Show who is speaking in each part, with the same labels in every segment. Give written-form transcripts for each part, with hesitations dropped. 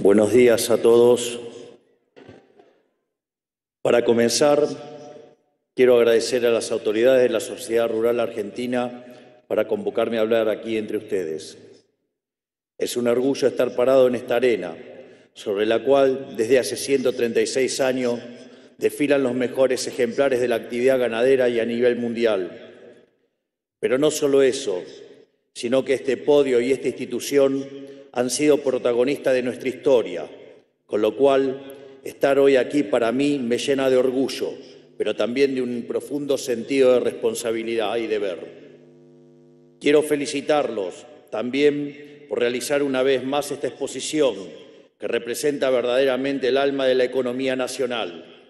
Speaker 1: Buenos días a todos. Para comenzar, quiero agradecer a las autoridades de la sociedad rural argentina para convocarme a hablar aquí entre ustedes. Es un orgullo estar parado en esta arena, sobre la cual desde hace 136 años desfilan los mejores ejemplares de la actividad ganadera y a nivel mundial. Pero no solo eso, sino que este podio y esta institución han sido protagonistas de nuestra historia, con lo cual estar hoy aquí para mí me llena de orgullo, pero también de un profundo sentido de responsabilidad y deber. Quiero felicitarlos también por realizar una vez más esta exposición que representa verdaderamente el alma de la economía nacional.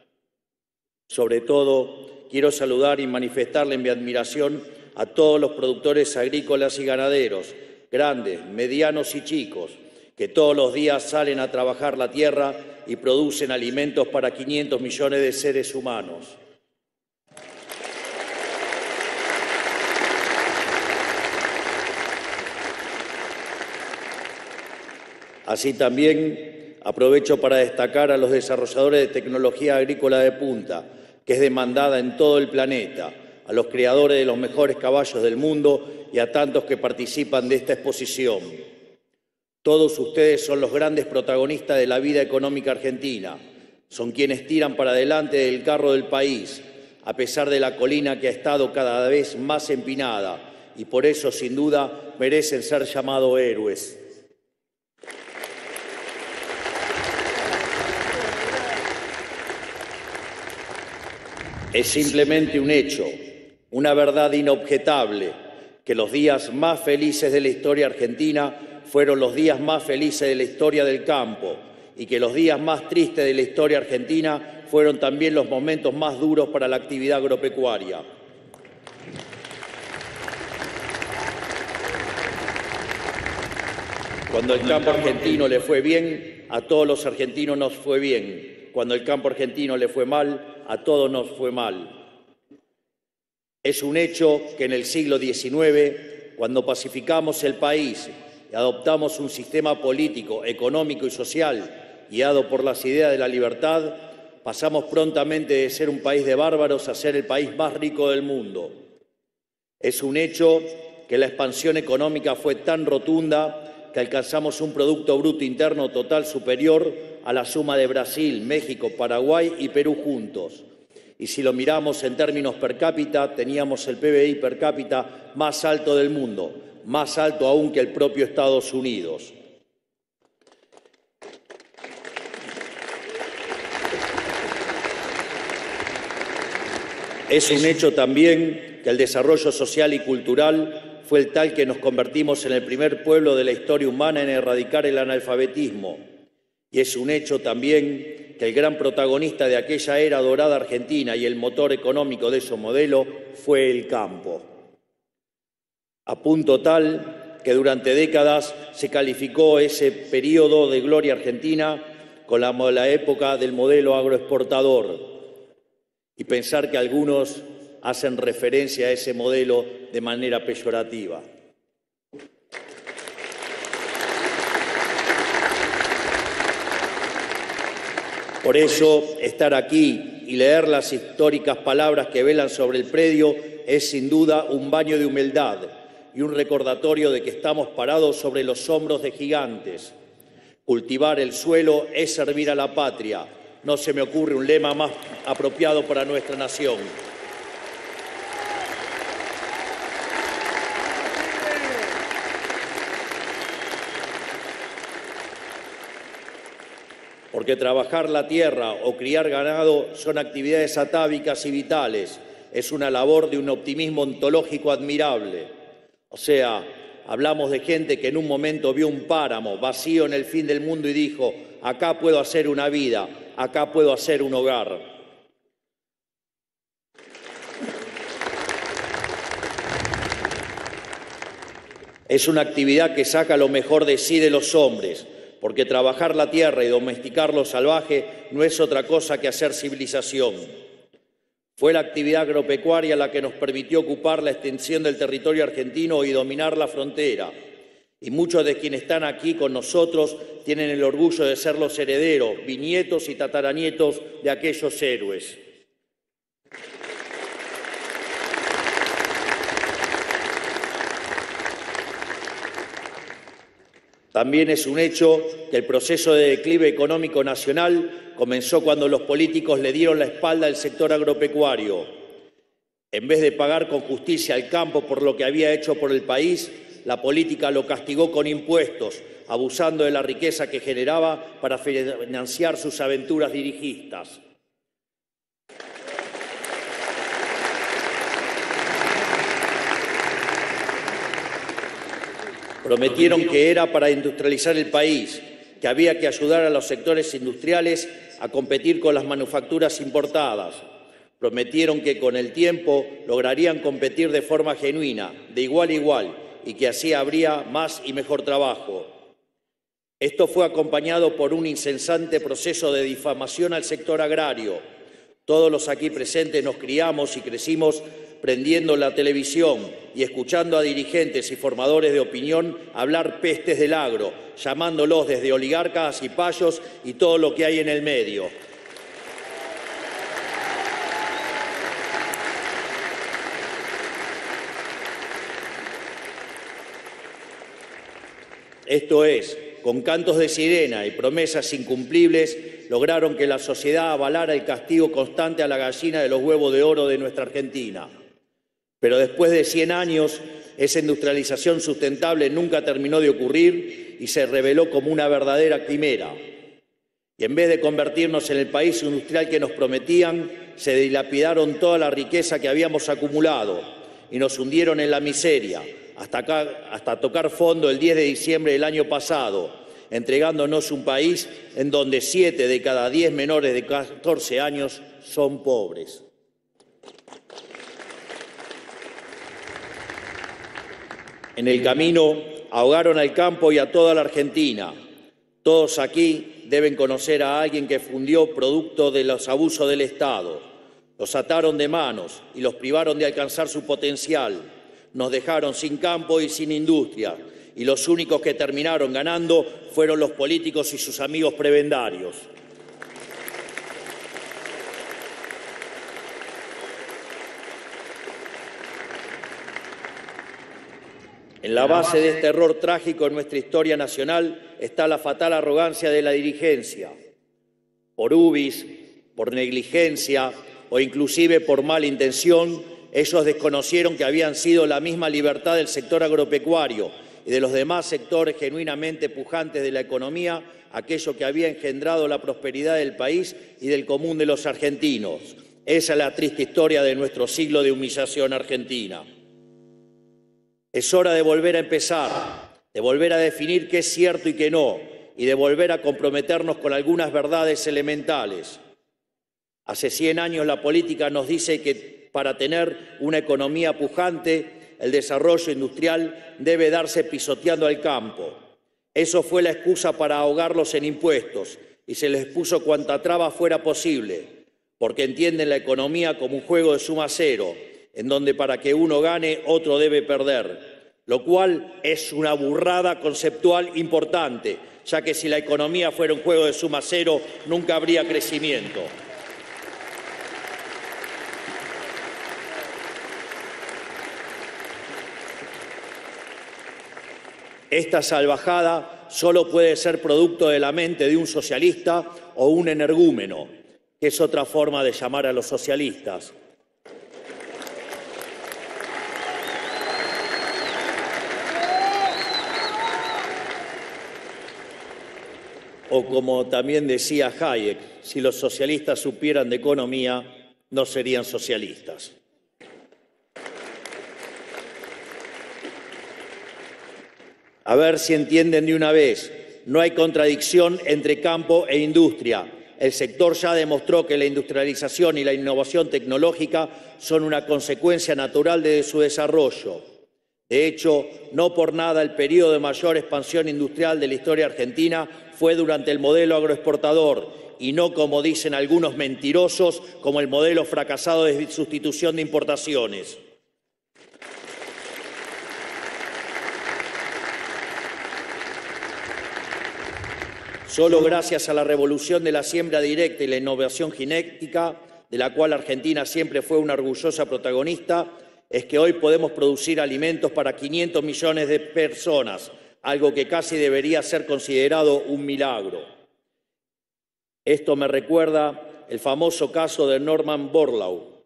Speaker 1: Sobre todo, quiero saludar y manifestarle mi admiración a todos los productores agrícolas y ganaderos, grandes, medianos y chicos, que todos los días salen a trabajar la tierra y producen alimentos para 500 millones de seres humanos. Así también aprovecho para destacar a los desarrolladores de tecnología agrícola de punta, que es demandada en todo el planeta, a los creadores de los mejores caballos del mundo y a tantos que participan de esta exposición. Todos ustedes son los grandes protagonistas de la vida económica argentina. Son quienes tiran para adelante del carro del país, a pesar de la colina que ha estado cada vez más empinada, y por eso, sin duda, merecen ser llamados héroes. Es simplemente un hecho, una verdad inobjetable, que los días más felices de la historia argentina fueron los días más felices de la historia del campo y que los días más tristes de la historia argentina fueron también los momentos más duros para la actividad agropecuaria. Cuando el campo argentino le fue bien, a todos los argentinos nos fue bien. Cuando el campo argentino le fue mal, a todos nos fue mal. Es un hecho que en el siglo XIX, cuando pacificamos el país y adoptamos un sistema político, económico y social guiado por las ideas de la libertad, pasamos prontamente de ser un país de bárbaros a ser el país más rico del mundo. Es un hecho que la expansión económica fue tan rotunda que alcanzamos un Producto Bruto Interno Total superior a la suma de Brasil, México, Paraguay y Perú juntos. Y si lo miramos en términos per cápita, teníamos el PBI per cápita más alto del mundo, más alto aún que el propio Estados Unidos. Es un hecho también que el desarrollo social y cultural fue el tal que nos convertimos en el primer pueblo de la historia humana en erradicar el analfabetismo. Y es un hecho también que el gran protagonista de aquella era dorada argentina y el motor económico de ese modelo fue el campo. A punto tal que durante décadas se calificó ese periodo de gloria argentina con la época del modelo agroexportador. Y pensar que algunos hacen referencia a ese modelo de manera peyorativa. Por eso, estar aquí y leer las históricas palabras que velan sobre el predio es sin duda un baño de humildad y un recordatorio de que estamos parados sobre los hombros de gigantes. Cultivar el suelo es servir a la patria. No se me ocurre un lema más apropiado para nuestra nación. Porque trabajar la tierra o criar ganado son actividades atávicas y vitales. Es una labor de un optimismo ontológico admirable. O sea, hablamos de gente que en un momento vio un páramo vacío en el fin del mundo y dijo, acá puedo hacer una vida, acá puedo hacer un hogar. Es una actividad que saca lo mejor de sí de los hombres, porque trabajar la tierra y domesticar lo salvaje no es otra cosa que hacer civilización. Fue la actividad agropecuaria la que nos permitió ocupar la extensión del territorio argentino y dominar la frontera. Y muchos de quienes están aquí con nosotros tienen el orgullo de ser los herederos, bisnietos y tataranietos de aquellos héroes. También es un hecho que el proceso de declive económico nacional comenzó cuando los políticos le dieron la espalda al sector agropecuario. En vez de pagar con justicia al campo por lo que había hecho por el país, la política lo castigó con impuestos, abusando de la riqueza que generaba para financiar sus aventuras dirigistas. Prometieron que era para industrializar el país, que había que ayudar a los sectores industriales a competir con las manufacturas importadas. Prometieron que con el tiempo lograrían competir de forma genuina, de igual a igual, y que así habría más y mejor trabajo. Esto fue acompañado por un incesante proceso de difamación al sector agrario. Todos los aquí presentes nos criamos y crecimos prendiendo la televisión y escuchando a dirigentes y formadores de opinión hablar pestes del agro, llamándolos desde oligarcas y payos y todo lo que hay en el medio. Esto es, con cantos de sirena y promesas incumplibles, lograron que la sociedad avalara el castigo constante a la gallina de los huevos de oro de nuestra Argentina. Pero después de 100 años, esa industrialización sustentable nunca terminó de ocurrir y se reveló como una verdadera quimera. Y en vez de convertirnos en el país industrial que nos prometían, se dilapidaron toda la riqueza que habíamos acumulado y nos hundieron en la miseria, hasta tocar fondo el 10 de diciembre del año pasado, entregándonos un país en donde 7 de cada 10 menores de 14 años son pobres. En el camino ahogaron al campo y a toda la Argentina. Todos aquí deben conocer a alguien que fundió producto de los abusos del Estado. Los ataron de manos y los privaron de alcanzar su potencial. Nos dejaron sin campo y sin industria. Y los únicos que terminaron ganando fueron los políticos y sus amigos prebendarios. En la base de este error trágico en nuestra historia nacional está la fatal arrogancia de la dirigencia. Por ubis, por negligencia o inclusive por mala intención, ellos desconocieron que habían sido la misma libertad del sector agropecuario y de los demás sectores genuinamente pujantes de la economía, aquello que había engendrado la prosperidad del país y del común de los argentinos. Esa es la triste historia de nuestro siglo de humillación argentina. Es hora de volver a empezar, de volver a definir qué es cierto y qué no, y de volver a comprometernos con algunas verdades elementales. Hace 100 años la política nos dice que para tener una economía pujante, el desarrollo industrial debe darse pisoteando al campo. Eso fue la excusa para ahogarlos en impuestos y se les puso cuanta traba fuera posible, porque entienden la economía como un juego de suma cero, en donde para que uno gane, otro debe perder, lo cual es una burrada conceptual importante, ya que si la economía fuera un juego de suma cero, nunca habría crecimiento. Esta salvajada solo puede ser producto de la mente de un socialista o un energúmeno, que es otra forma de llamar a los socialistas. O como también decía Hayek, si los socialistas supieran de economía, no serían socialistas. A ver si entienden de una vez, no hay contradicción entre campo e industria. El sector ya demostró que la industrialización y la innovación tecnológica son una consecuencia natural de su desarrollo. De hecho, no por nada el periodo de mayor expansión industrial de la historia argentina fue durante el modelo agroexportador y no, como dicen algunos mentirosos, como el modelo fracasado de sustitución de importaciones. Solo gracias a la revolución de la siembra directa y la innovación genética, de la cual Argentina siempre fue una orgullosa protagonista, es que hoy podemos producir alimentos para 500 millones de personas, algo que casi debería ser considerado un milagro. Esto me recuerda el famoso caso de Norman Borlaug.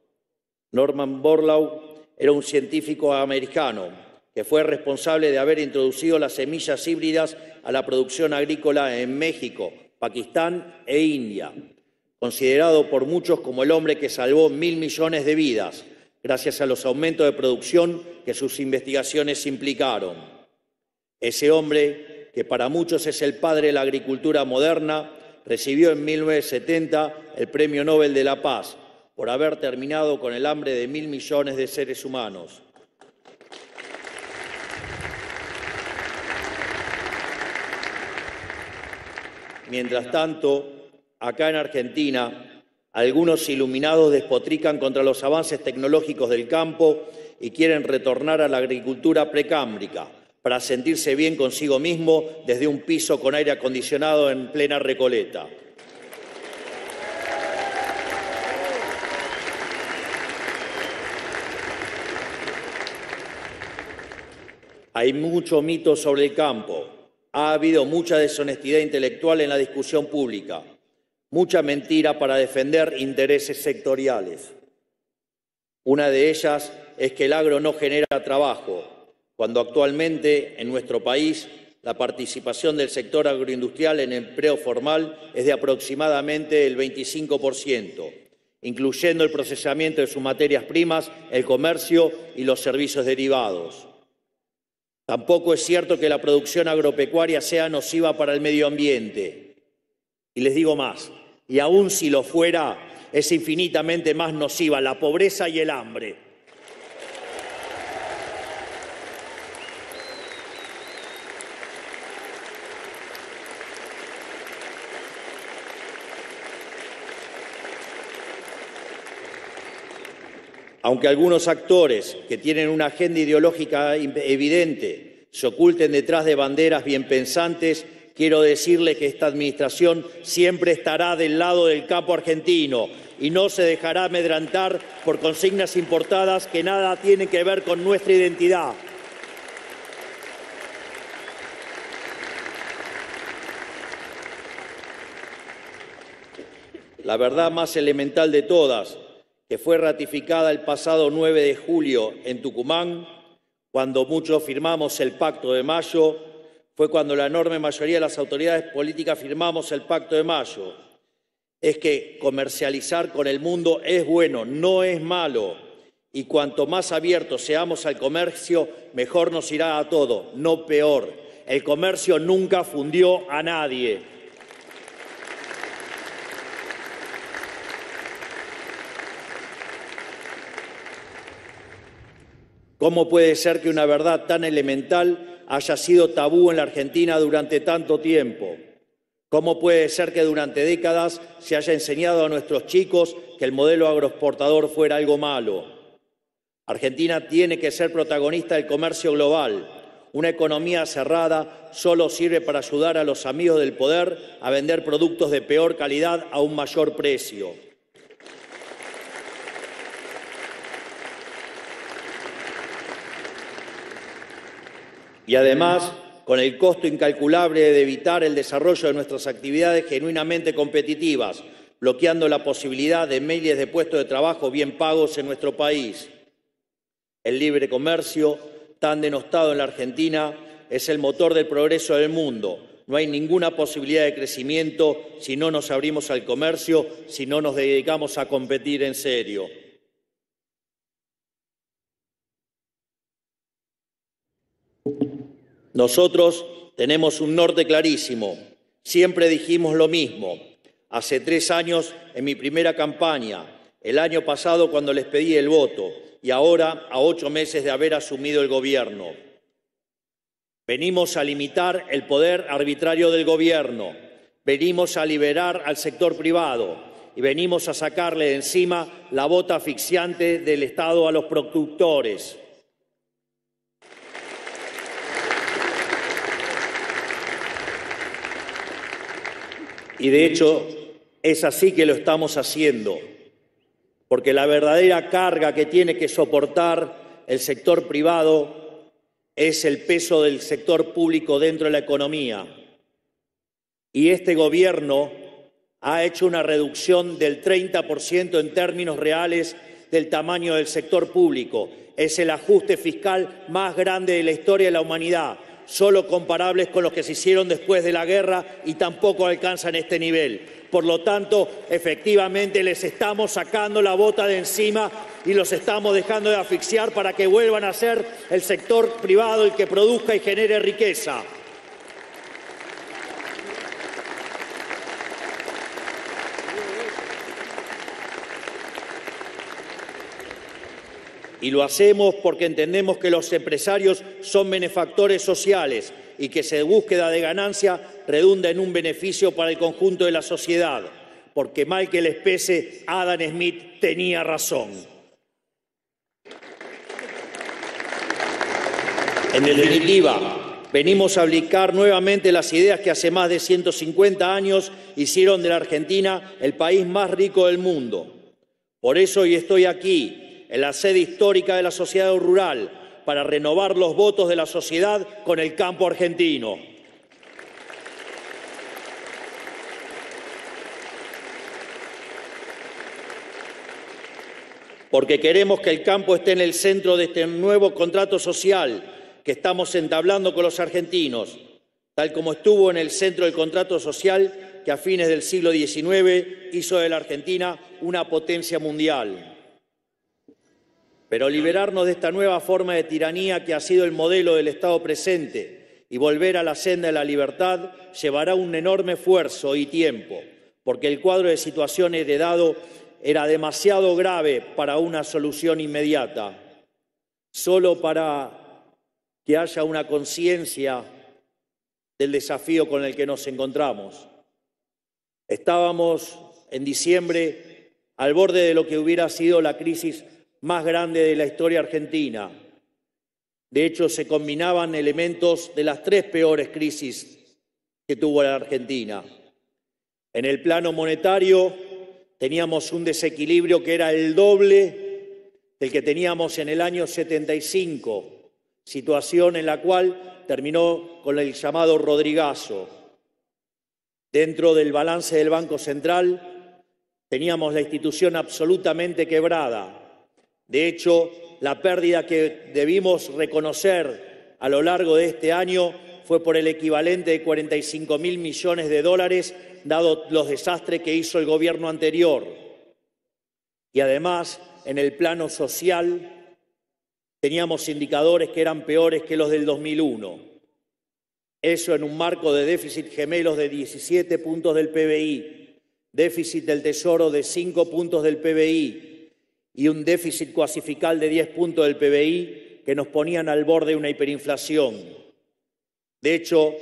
Speaker 1: Norman Borlaug era un científico americano que fue responsable de haber introducido las semillas híbridas a la producción agrícola en México, Pakistán e India, considerado por muchos como el hombre que salvó 1.000 millones de vidas, gracias a los aumentos de producción que sus investigaciones implicaron. Ese hombre, que para muchos es el padre de la agricultura moderna, recibió en 1970 el Premio Nobel de la Paz por haber terminado con el hambre de 1.000 millones de seres humanos. Mientras tanto, acá en Argentina, algunos iluminados despotrican contra los avances tecnológicos del campo y quieren retornar a la agricultura precámbrica para sentirse bien consigo mismo desde un piso con aire acondicionado en plena Recoleta. Hay mucho mito sobre el campo. Ha habido mucha deshonestidad intelectual en la discusión pública, mucha mentira para defender intereses sectoriales. Una de ellas es que el agro no genera trabajo, cuando actualmente en nuestro país la participación del sector agroindustrial en empleo formal es de aproximadamente el 25%, incluyendo el procesamiento de sus materias primas, el comercio y los servicios derivados. Tampoco es cierto que la producción agropecuaria sea nociva para el medio ambiente. Y les digo más, y aun si lo fuera, es infinitamente más nociva la pobreza y el hambre. Aunque algunos actores que tienen una agenda ideológica evidente se oculten detrás de banderas bien pensantes, quiero decirle que esta Administración siempre estará del lado del campo argentino y no se dejará amedrentar por consignas importadas que nada tienen que ver con nuestra identidad. La verdad más elemental de todas, que fue ratificada el pasado 9 de julio en Tucumán, cuando muchos firmamos el Pacto de Mayo, fue cuando la enorme mayoría de las autoridades políticas firmamos el Pacto de Mayo. Es que comercializar con el mundo es bueno, no es malo. Y cuanto más abiertos seamos al comercio, mejor nos irá a todo, no peor. El comercio nunca fundió a nadie. ¿Cómo puede ser que una verdad tan elemental haya sido tabú en la Argentina durante tanto tiempo? ¿Cómo puede ser que durante décadas se haya enseñado a nuestros chicos que el modelo agroexportador fuera algo malo? Argentina tiene que ser protagonista del comercio global. Una economía cerrada solo sirve para ayudar a los amigos del poder a vender productos de peor calidad a un mayor precio. Y además, con el costo incalculable de evitar el desarrollo de nuestras actividades genuinamente competitivas, bloqueando la posibilidad de miles de puestos de trabajo bien pagos en nuestro país. El libre comercio, tan denostado en la Argentina, es el motor del progreso del mundo. No hay ninguna posibilidad de crecimiento si no nos abrimos al comercio, si no nos dedicamos a competir en serio. Nosotros tenemos un norte clarísimo. Siempre dijimos lo mismo. Hace 3 años, en mi primera campaña, el año pasado cuando les pedí el voto y ahora a 8 meses de haber asumido el gobierno. Venimos a limitar el poder arbitrario del gobierno, venimos a liberar al sector privado y venimos a sacarle de encima la bota asfixiante del Estado a los productores. Y de hecho, es así que lo estamos haciendo, porque la verdadera carga que tiene que soportar el sector privado es el peso del sector público dentro de la economía. Y este gobierno ha hecho una reducción del 30% en términos reales del tamaño del sector público. Es el ajuste fiscal más grande de la historia de la humanidad, solo comparables con los que se hicieron después de la guerra y tampoco alcanzan este nivel. Por lo tanto, efectivamente les estamos sacando la bota de encima y los estamos dejando de asfixiar para que vuelvan a ser el sector privado el que produzca y genere riqueza. Y lo hacemos porque entendemos que los empresarios son benefactores sociales y que su búsqueda de ganancia redunda en un beneficio para el conjunto de la sociedad. Porque mal que les pese, Adam Smith tenía razón. En definitiva, venimos a aplicar nuevamente las ideas que hace más de 150 años hicieron de la Argentina el país más rico del mundo. Por eso hoy estoy aquí, en la sede histórica de la sociedad rural, para renovar los votos de la sociedad con el campo argentino. Porque queremos que el campo esté en el centro de este nuevo contrato social que estamos entablando con los argentinos, tal como estuvo en el centro del contrato social que a fines del siglo XIX hizo de la Argentina una potencia mundial. Pero liberarnos de esta nueva forma de tiranía que ha sido el modelo del Estado presente y volver a la senda de la libertad llevará un enorme esfuerzo y tiempo, porque el cuadro de situación heredado era demasiado grave para una solución inmediata. Solo para que haya una conciencia del desafío con el que nos encontramos. Estábamos en diciembre al borde de lo que hubiera sido la crisis más grande de la historia argentina. De hecho, se combinaban elementos de las tres peores crisis que tuvo la Argentina. En el plano monetario teníamos un desequilibrio que era el doble del que teníamos en el año 75, situación en la cual terminó con el llamado Rodrigazo. Dentro del balance del Banco Central teníamos la institución absolutamente quebrada. De hecho, la pérdida que debimos reconocer a lo largo de este año fue por el equivalente de 45.000 millones de dólares, dado los desastres que hizo el gobierno anterior. Y además, en el plano social, teníamos indicadores que eran peores que los del 2001. Eso en un marco de déficit gemelos de 17 puntos del PBI, déficit del Tesoro de 5 puntos del PBI, y un déficit coacifiscal de 10 puntos del PBI que nos ponían al borde de una hiperinflación. De hecho,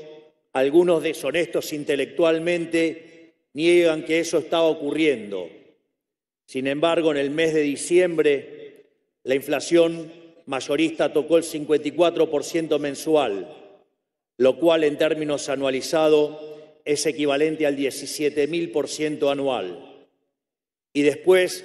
Speaker 1: algunos deshonestos intelectualmente niegan que eso estaba ocurriendo. Sin embargo, en el mes de diciembre, la inflación mayorista tocó el 54% mensual, lo cual en términos anualizados es equivalente al 17.000% anual. Y después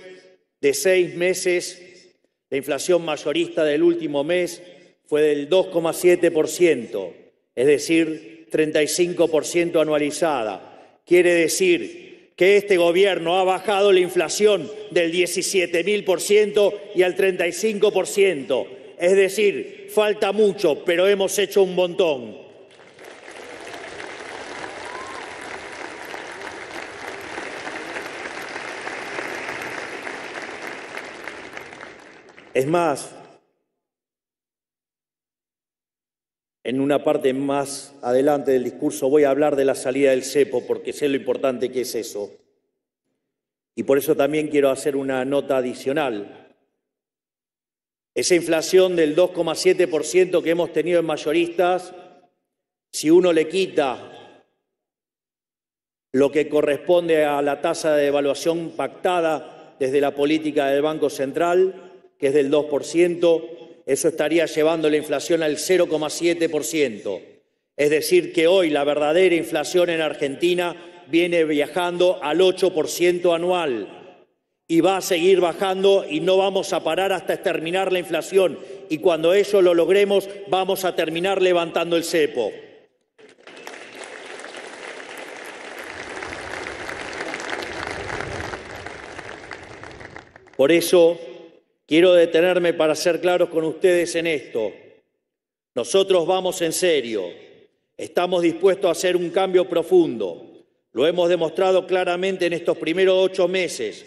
Speaker 1: de 6 meses, la inflación mayorista del último mes fue del 2,7%, es decir, 35% anualizada. Quiere decir que este gobierno ha bajado la inflación del 17.000% y al 35%. Es decir, falta mucho, pero hemos hecho un montón. Es más, en una parte más adelante del discurso voy a hablar de la salida del cepo, porque sé lo importante que es eso. Y por eso también quiero hacer una nota adicional. Esa inflación del 2,7% que hemos tenido en mayoristas, si uno le quita lo que corresponde a la tasa de devaluación pactada desde la política del Banco Central, que es del 2%, eso estaría llevando la inflación al 0,7%. Es decir, que hoy la verdadera inflación en Argentina viene viajando al 8% anual y va a seguir bajando y no vamos a parar hasta exterminar la inflación. Y cuando eso lo logremos, vamos a terminar levantando el cepo. Por eso, quiero detenerme para ser claros con ustedes en esto. Nosotros vamos en serio. Estamos dispuestos a hacer un cambio profundo. Lo hemos demostrado claramente en estos primeros 8 meses.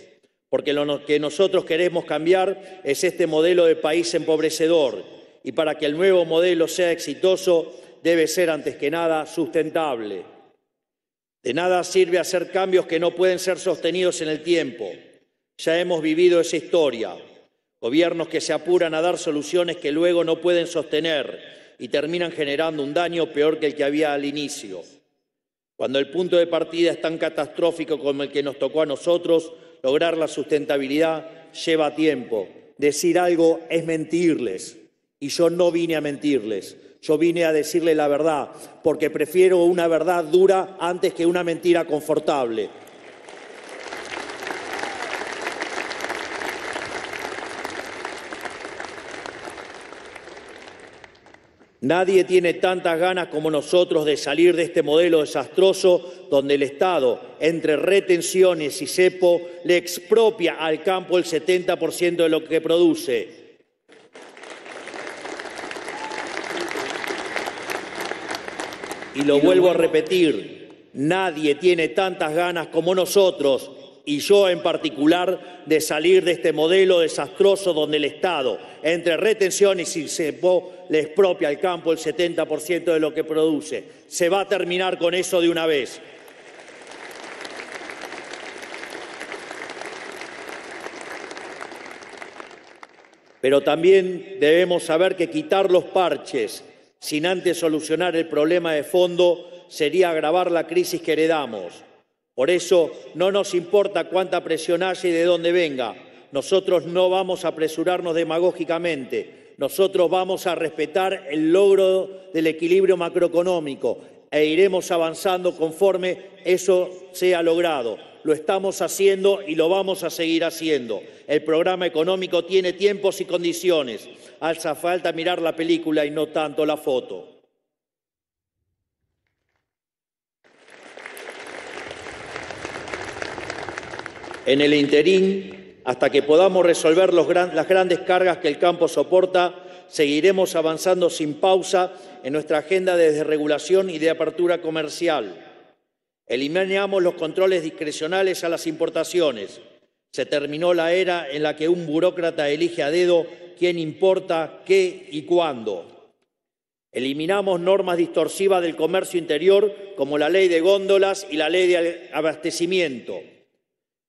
Speaker 1: Porque lo que nosotros queremos cambiar es este modelo de país empobrecedor. Y para que el nuevo modelo sea exitoso, debe ser antes que nada sustentable. De nada sirve hacer cambios que no pueden ser sostenidos en el tiempo. Ya hemos vivido esa historia. Gobiernos que se apuran a dar soluciones que luego no pueden sostener y terminan generando un daño peor que el que había al inicio. Cuando el punto de partida es tan catastrófico como el que nos tocó a nosotros, lograr la sustentabilidad lleva tiempo. Decir algo es mentirles. Y yo no vine a mentirles. Yo vine a decirles la verdad, porque prefiero una verdad dura antes que una mentira confortable. Nadie tiene tantas ganas como nosotros de salir de este modelo desastroso donde el Estado, entre retenciones y cepo, le expropia al campo el 70% de lo que produce. Y lo vuelvo a repetir, nadie tiene tantas ganas como nosotros, y yo en particular, de salir de este modelo desastroso donde el Estado, entre retenciones y cepo, le expropia al campo el 70% de lo que produce. Se va a terminar con eso de una vez. Pero también debemos saber que quitar los parches sin antes solucionar el problema de fondo sería agravar la crisis que heredamos. Por eso no nos importa cuánta presión haya y de dónde venga. Nosotros no vamos a apresurarnos demagógicamente. Nosotros vamos a respetar el logro del equilibrio macroeconómico e iremos avanzando conforme eso sea logrado. Lo estamos haciendo y lo vamos a seguir haciendo. El programa económico tiene tiempos y condiciones. Hace falta mirar la película y no tanto la foto. En el interín, hasta que podamos resolver las grandes cargas que el campo soporta, seguiremos avanzando sin pausa en nuestra agenda de desregulación y de apertura comercial. Eliminamos los controles discrecionales a las importaciones. Se terminó la era en la que un burócrata elige a dedo quién importa, qué y cuándo. Eliminamos normas distorsivas del comercio interior, como la ley de góndolas y la ley de abastecimiento.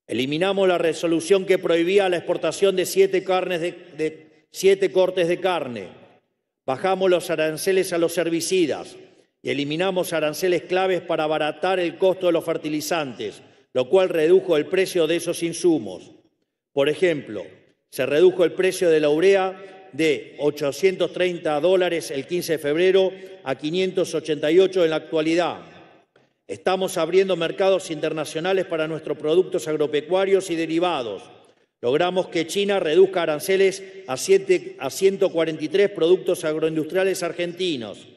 Speaker 1: Eliminamos la resolución que prohibía la exportación de 7 cortes de carne. Bajamos los aranceles a los herbicidas y eliminamos aranceles claves para abaratar el costo de los fertilizantes, lo cual redujo el precio de esos insumos. Por ejemplo, se redujo el precio de la urea de $830 el 15 de febrero a 588 en la actualidad. Estamos abriendo mercados internacionales para nuestros productos agropecuarios y derivados. Logramos que China reduzca aranceles a 143 productos agroindustriales argentinos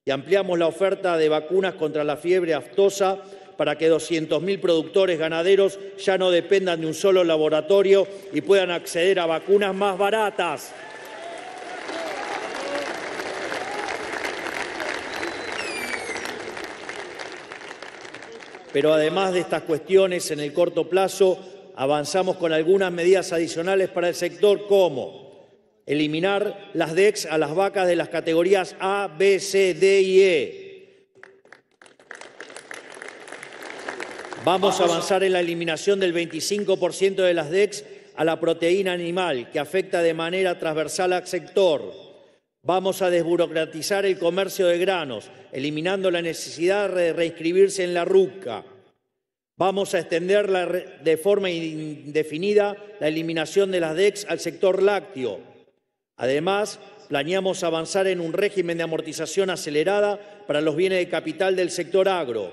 Speaker 1: y ampliamos la oferta de vacunas contra la fiebre aftosa para que 200.000 productores ganaderos ya no dependan de un solo laboratorio y puedan acceder a vacunas más baratas. Pero además de estas cuestiones, en el corto plazo, avanzamos con algunas medidas adicionales para el sector, como eliminar las DEX a las vacas de las categorías A, B, C, D y E. Vamos a avanzar en la eliminación del 25% de las DEX a la proteína animal, que afecta de manera transversal al sector. Vamos a desburocratizar el comercio de granos, eliminando la necesidad de reinscribirse en la RUCA. Vamos a extender de forma indefinida la eliminación de las DEX al sector lácteo. Además, planeamos avanzar en un régimen de amortización acelerada para los bienes de capital del sector agro.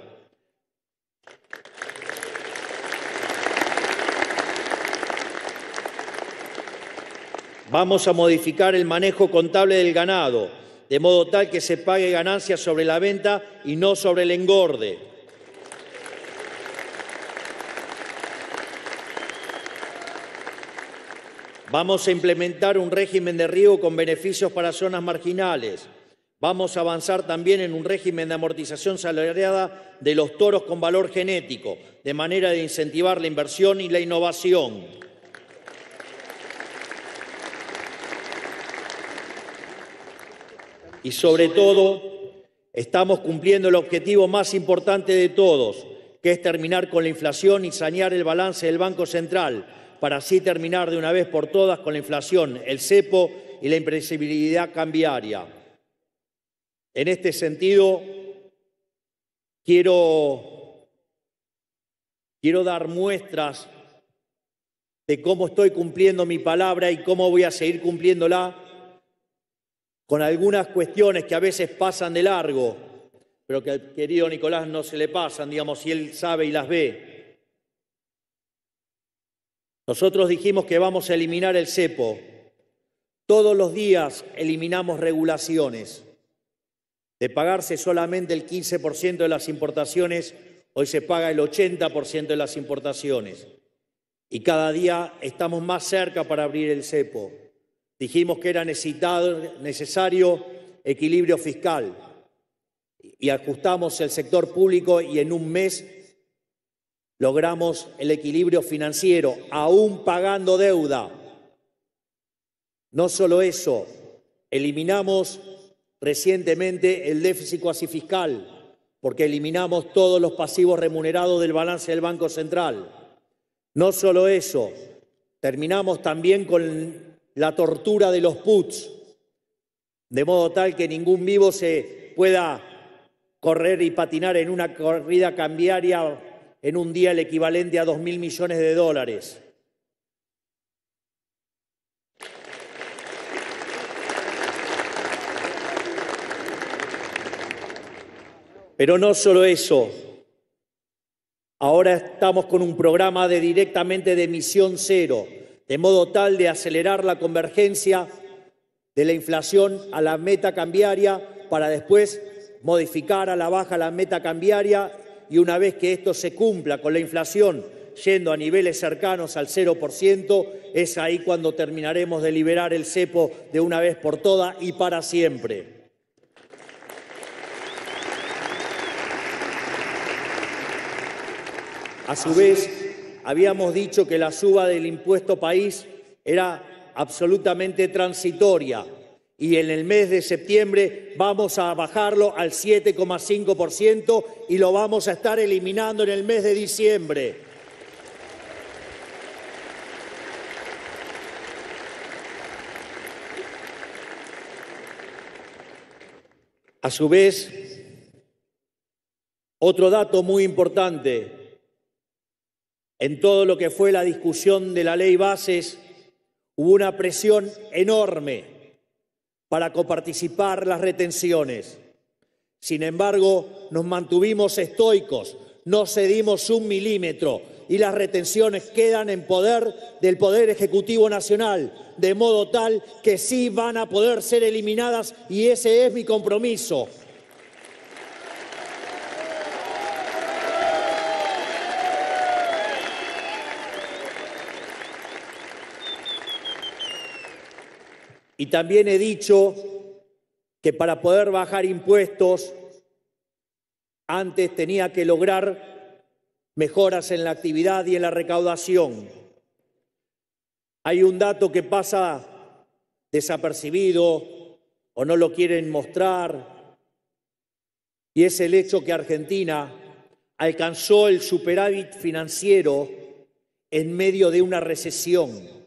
Speaker 1: Vamos a modificar el manejo contable del ganado, de modo tal que se pague ganancias sobre la venta y no sobre el engorde. Vamos a implementar un régimen de riego con beneficios para zonas marginales. Vamos a avanzar también en un régimen de amortización salariada de los toros con valor genético, de manera de incentivar la inversión y la innovación. Y sobre todo, estamos cumpliendo el objetivo más importante de todos, que es terminar con la inflación y sanear el balance del Banco Central, para así terminar de una vez por todas con la inflación, el cepo y la imprevisibilidad cambiaria. En este sentido, quiero dar muestras de cómo estoy cumpliendo mi palabra y cómo voy a seguir cumpliéndola, con algunas cuestiones que a veces pasan de largo, pero que al querido Nicolás no se le pasan, digamos, si él sabe y las ve. Nosotros dijimos que vamos a eliminar el cepo. Todos los días eliminamos regulaciones. De pagarse solamente el 15% de las importaciones, hoy se paga el 80% de las importaciones. Y cada día estamos más cerca para abrir el cepo. Dijimos que era necesario equilibrio fiscal y ajustamos el sector público y en un mes logramos el equilibrio financiero, aún pagando deuda. No solo eso, eliminamos recientemente el déficit cuasi fiscal, porque eliminamos todos los pasivos remunerados del balance del Banco Central. No solo eso, terminamos también con la tortura de los puts, de modo tal que ningún vivo se pueda correr y patinar en una corrida cambiaria en un día el equivalente a 2.000 millones de dólares. Pero no solo eso, ahora estamos con un programa directamente de emisión cero, de modo tal de acelerar la convergencia de la inflación a la meta cambiaria para después modificar a la baja la meta cambiaria y una vez que esto se cumpla con la inflación yendo a niveles cercanos al 0%, es ahí cuando terminaremos de liberar el cepo de una vez por todas y para siempre. A su vez, habíamos dicho que la suba del impuesto país era absolutamente transitoria y en el mes de septiembre vamos a bajarlo al 7,5% y lo vamos a estar eliminando en el mes de diciembre. A su vez, otro dato muy importante, en todo lo que fue la discusión de la ley bases, hubo una presión enorme para coparticipar las retenciones. Sin embargo, nos mantuvimos estoicos, no cedimos un milímetro y las retenciones quedan en poder del Poder Ejecutivo Nacional, de modo tal que sí van a poder ser eliminadas y ese es mi compromiso. Y también he dicho que para poder bajar impuestos, antes tenía que lograr mejoras en la actividad y en la recaudación. Hay un dato que pasa desapercibido o no lo quieren mostrar, y es el hecho que Argentina alcanzó el superávit financiero en medio de una recesión.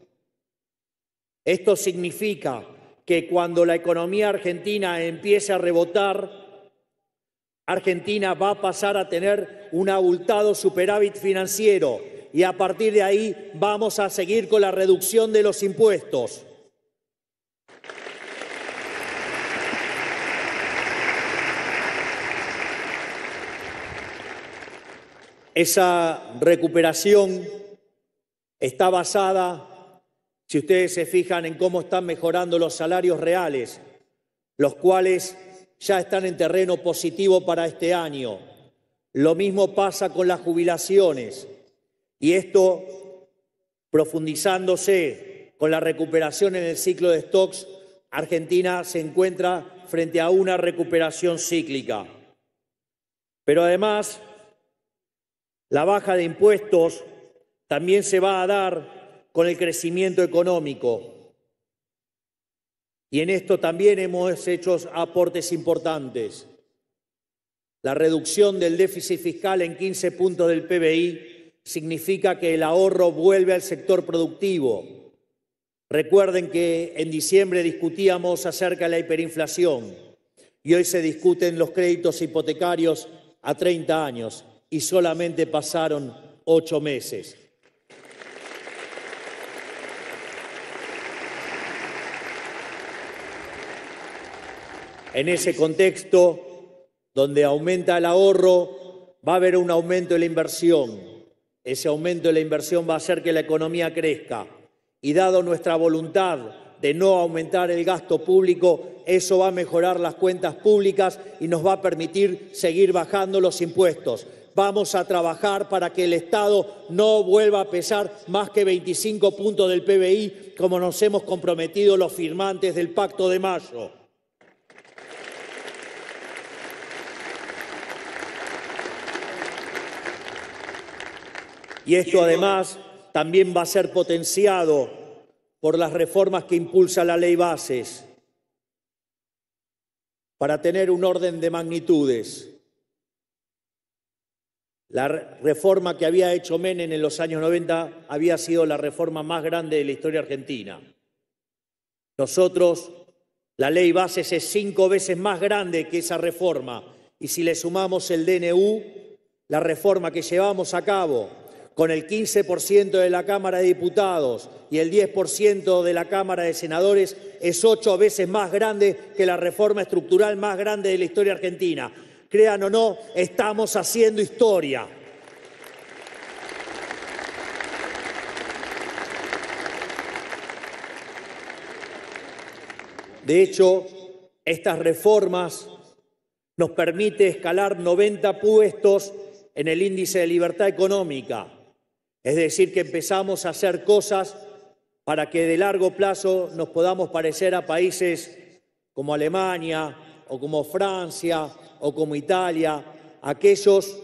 Speaker 1: Esto significa que cuando la economía argentina empiece a rebotar, Argentina va a pasar a tener un abultado superávit financiero y a partir de ahí vamos a seguir con la reducción de los impuestos. Esa recuperación está basada Si ustedes se fijan en cómo están mejorando los salarios reales, los cuales ya están en terreno positivo para este año. Lo mismo pasa con las jubilaciones. Y esto, profundizándose con la recuperación en el ciclo de stocks, Argentina se encuentra frente a una recuperación cíclica. Pero además, la baja de impuestos también se va a dar con el crecimiento económico. Y en esto también hemos hecho aportes importantes. La reducción del déficit fiscal en 15 puntos del PBI significa que el ahorro vuelve al sector productivo. Recuerden que en diciembre discutíamos acerca de la hiperinflación y hoy se discuten los créditos hipotecarios a 30 años y solamente pasaron 8 meses. En ese contexto, donde aumenta el ahorro, va a haber un aumento de la inversión. Ese aumento de la inversión va a hacer que la economía crezca. Y dado nuestra voluntad de no aumentar el gasto público, eso va a mejorar las cuentas públicas y nos va a permitir seguir bajando los impuestos. Vamos a trabajar para que el Estado no vuelva a pesar más que 25 puntos del PBI, como nos hemos comprometido los firmantes del Pacto de Mayo. Y esto además también va a ser potenciado por las reformas que impulsa la Ley Bases para tener un orden de magnitudes. La reforma que había hecho Menem en los años 90 había sido la reforma más grande de la historia argentina. Nosotros, la Ley Bases es 5 veces más grande que esa reforma. Y si le sumamos el DNU, la reforma que llevamos a cabo con el 15% de la Cámara de Diputados y el 10% de la Cámara de Senadores, es 8 veces más grande que la reforma estructural más grande de la historia argentina. Crean o no, estamos haciendo historia. De hecho, estas reformas nos permiten escalar 90 puestos en el índice de libertad económica. Es decir, que empezamos a hacer cosas para que de largo plazo nos podamos parecer a países como Alemania o como Francia o como Italia, aquellos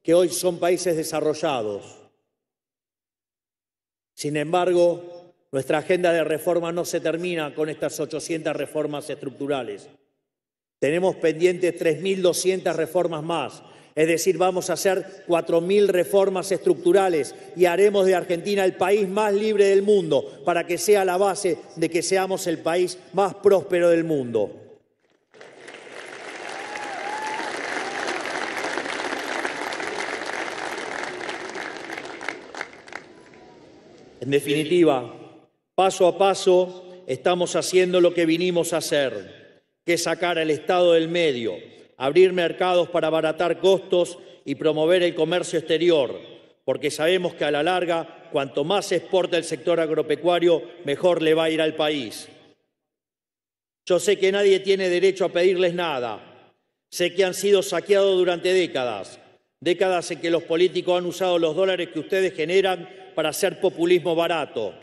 Speaker 1: que hoy son países desarrollados. Sin embargo, nuestra agenda de reforma no se termina con estas 800 reformas estructurales. Tenemos pendientes 3.200 reformas más. Es decir, vamos a hacer 4.000 reformas estructurales y haremos de Argentina el país más libre del mundo para que sea la base de que seamos el país más próspero del mundo. En definitiva, paso a paso estamos haciendo lo que vinimos a hacer, que es sacar al Estado del medio, abrir mercados para abaratar costos y promover el comercio exterior, porque sabemos que a la larga, cuanto más se exporta el sector agropecuario, mejor le va a ir al país. Yo sé que nadie tiene derecho a pedirles nada. Sé que han sido saqueados durante décadas en que los políticos han usado los dólares que ustedes generan para hacer populismo barato.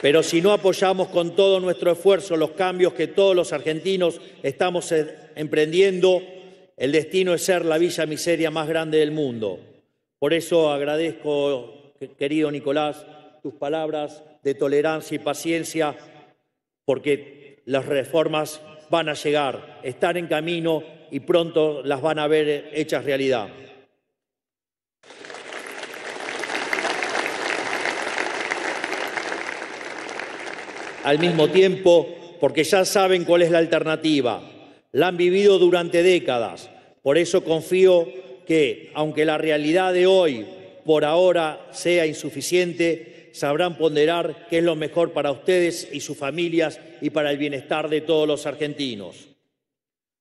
Speaker 1: Pero si no apoyamos con todo nuestro esfuerzo los cambios que todos los argentinos estamos emprendiendo, el destino es ser la villa miseria más grande del mundo. Por eso agradezco, querido Nicolás, tus palabras de tolerancia y paciencia, porque las reformas van a llegar, están en camino y pronto las van a ver hechas realidad. Al mismo tiempo, porque ya saben cuál es la alternativa. La han vivido durante décadas. Por eso confío que, aunque la realidad de hoy por ahora sea insuficiente, sabrán ponderar qué es lo mejor para ustedes y sus familias y para el bienestar de todos los argentinos.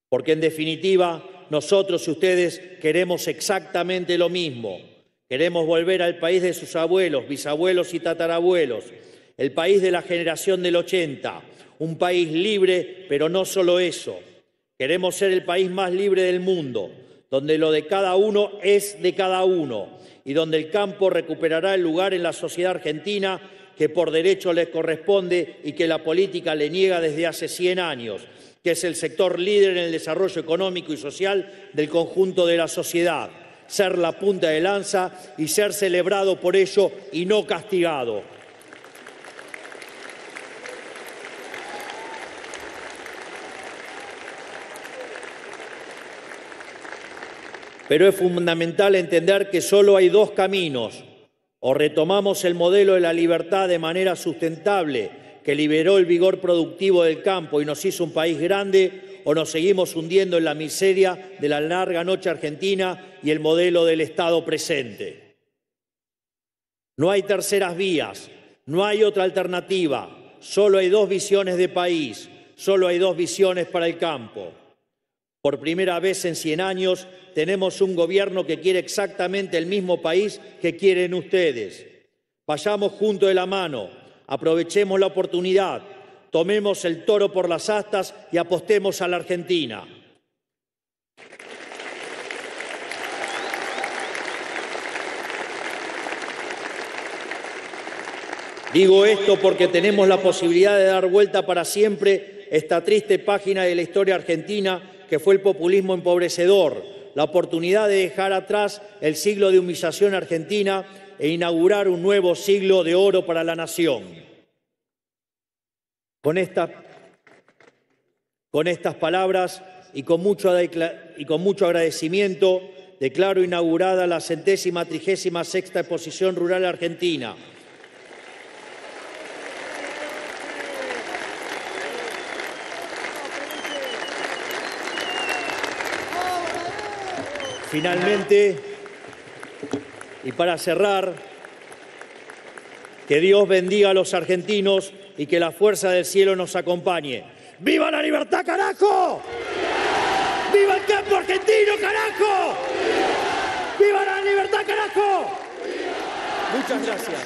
Speaker 1: Porque en definitiva, nosotros y ustedes queremos exactamente lo mismo. Queremos volver al país de sus abuelos, bisabuelos y tatarabuelos, el país de la generación del 80, un país libre, pero no solo eso. Queremos ser el país más libre del mundo, donde lo de cada uno es de cada uno y donde el campo recuperará el lugar en la sociedad argentina que por derecho les corresponde y que la política le niega desde hace 100 años, que es el sector líder en el desarrollo económico y social del conjunto de la sociedad. Ser la punta de lanza y ser celebrado por ello y no castigado. Pero es fundamental entender que solo hay dos caminos. O retomamos el modelo de la libertad de manera sustentable, que liberó el vigor productivo del campo y nos hizo un país grande, o nos seguimos hundiendo en la miseria de la larga noche argentina y el modelo del Estado presente. No hay terceras vías, no hay otra alternativa, solo hay dos visiones de país, solo hay dos visiones para el campo. Por primera vez en 100 años tenemos un gobierno que quiere exactamente el mismo país que quieren ustedes. Vayamos juntos de la mano, aprovechemos la oportunidad, tomemos el toro por las astas y apostemos a la Argentina. Digo esto porque tenemos la posibilidad de dar vuelta para siempre esta triste página de la historia argentina que fue el populismo empobrecedor, la oportunidad de dejar atrás el siglo de humillación argentina e inaugurar un nuevo siglo de oro para la nación. Con estas palabras y con mucho agradecimiento, declaro inaugurada la 136ª Exposición Rural Argentina. Finalmente, y para cerrar, que Dios bendiga a los argentinos y que la fuerza del cielo nos acompañe. ¡Viva la libertad, carajo! ¡Viva el campo argentino, carajo! ¡Viva la libertad, carajo! Muchas gracias.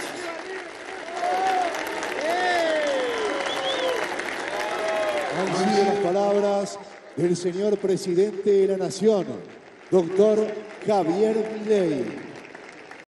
Speaker 2: Han sido las palabras del señor presidente de la Nación, doctor Javier Milei.